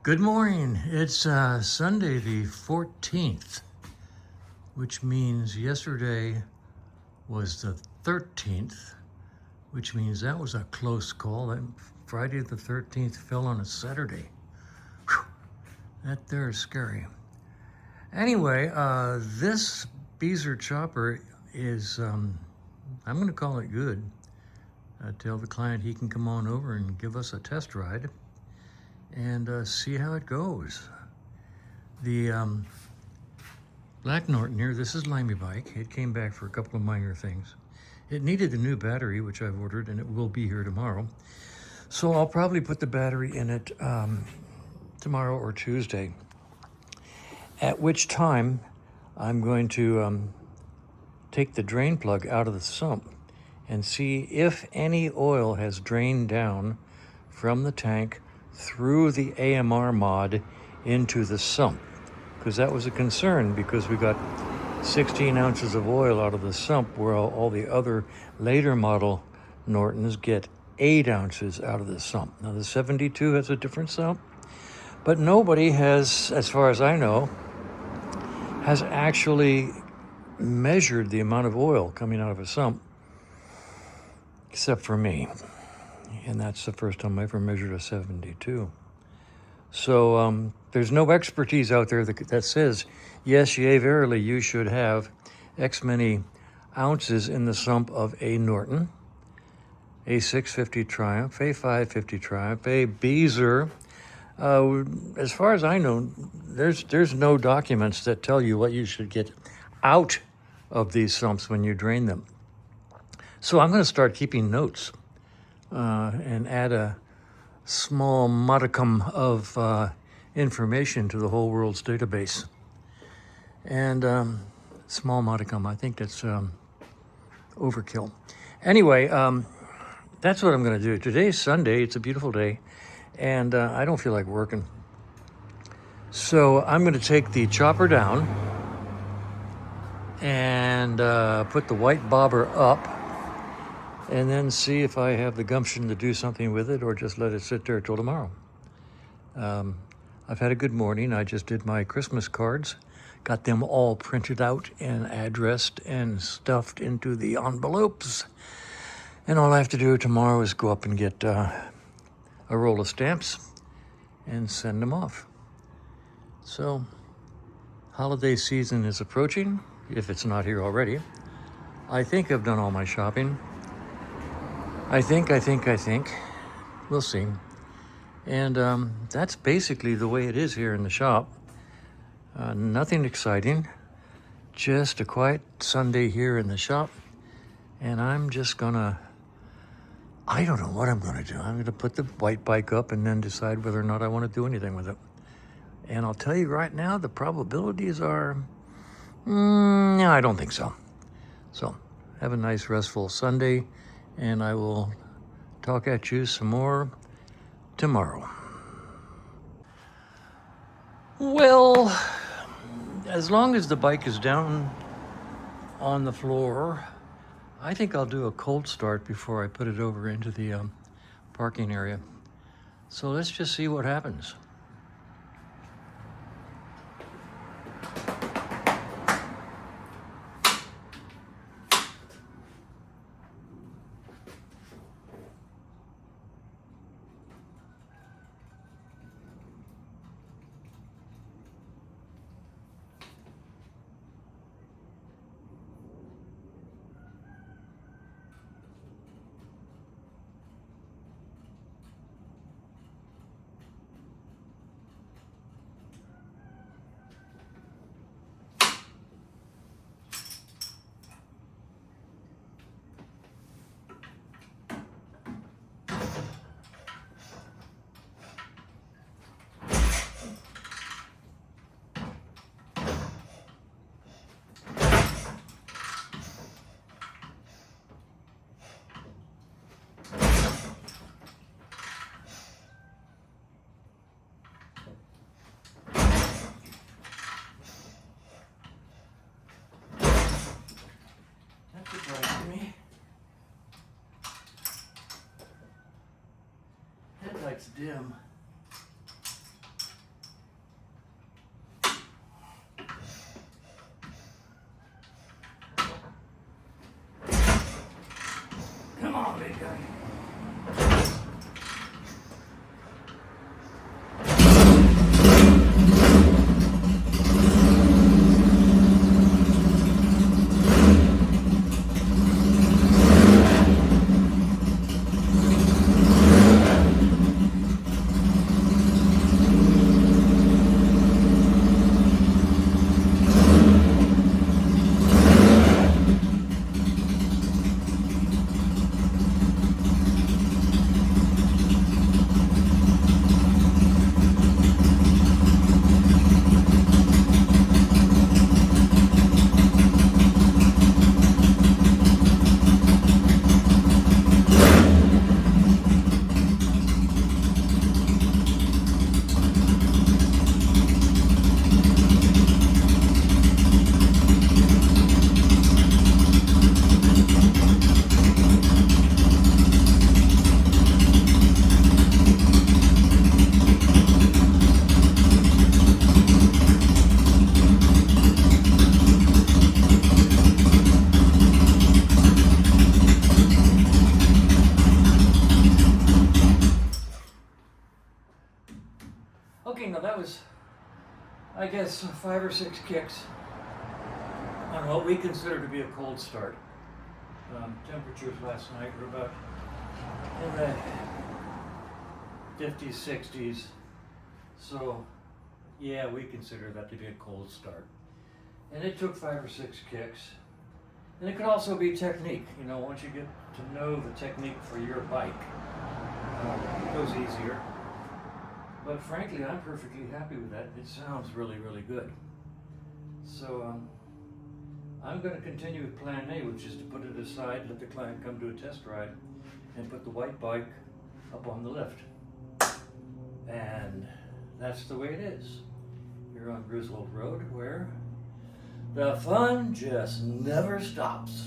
Good morning. It's Sunday the 14th, which means yesterday was the 13th, which means that was a close call. That Friday the 13th fell on a Saturday. Whew, that there is scary. Anyway, this Beezer chopper is, I'm going to call it good. Tell the client he can come on over and give us a test ride and see how it goes. The Black Norton here, this is Limey Bike. It came back for a couple of minor things. It needed a new battery, which I've ordered, and it will be here tomorrow. So I'll probably put the battery in it tomorrow or Tuesday, at which time I'm going to take the drain plug out of the sump and see if any oil has drained down from the tank through the AMR mod into the sump, because that was a concern, because we got 16 ounces of oil out of the sump, where all the other later model Nortons get 8 ounces out of the sump. Now the 72 has a different sump, but nobody has, as far as I know, has actually measured the amount of oil coming out of a sump, except for me. And that's the first time I ever measured a 72. So there's no expertise out there that says, yes, yea, verily, you should have X many ounces in the sump of a Norton, a 650 Triumph, a 550 Triumph, a Beezer. As far as I know, there's no documents that tell you what you should get out of these sumps when you drain them. So I'm going to start keeping notes and add a small modicum of information to the whole world's database. And small modicum, I think that's overkill. Anyway, that's what I'm going to do. Today's Sunday. It's a beautiful day, and I don't feel like working. So I'm going to take the chopper down and put the white bobber up, and then see if I have the gumption to do something with it or just let it sit there till tomorrow. I've had a good morning. I just did my Christmas cards, got them all printed out and addressed and stuffed into the envelopes. And all I have to do tomorrow is go up and get a roll of stamps and send them off. So, holiday season is approaching, if it's not here already. I think I've done all my shopping. I think. We'll see. And that's basically the way it is here in the shop. Nothing exciting. Just a quiet Sunday here in the shop. And I'm just gonna, I don't know what I'm gonna do. I'm gonna put the white bike up and then decide whether or not I want to do anything with it. And I'll tell you right now, the probabilities are, no, I don't think so. So, have a nice restful Sunday, and I will talk at you some more tomorrow. Well, as long as the bike is down on the floor, I think I'll do a cold start before I put it over into the parking area. So let's just see what happens. Headlights dim. Okay, now that was, I guess, 5 or 6 kicks on what we consider to be a cold start. Temperatures last night were about in the 50s, 60s. So, yeah, we consider that to be a cold start. And it took 5 or 6 kicks. And it could also be technique. You know, once you get to know the technique for your bike, it goes easier. But frankly, I'm perfectly happy with that. It sounds really, really good. So I'm going to continue with plan A, which is to put it aside, let the client come to a test ride, and put the white bike up on the lift. And that's the way it is here on Griswold Road, where the fun just never stops.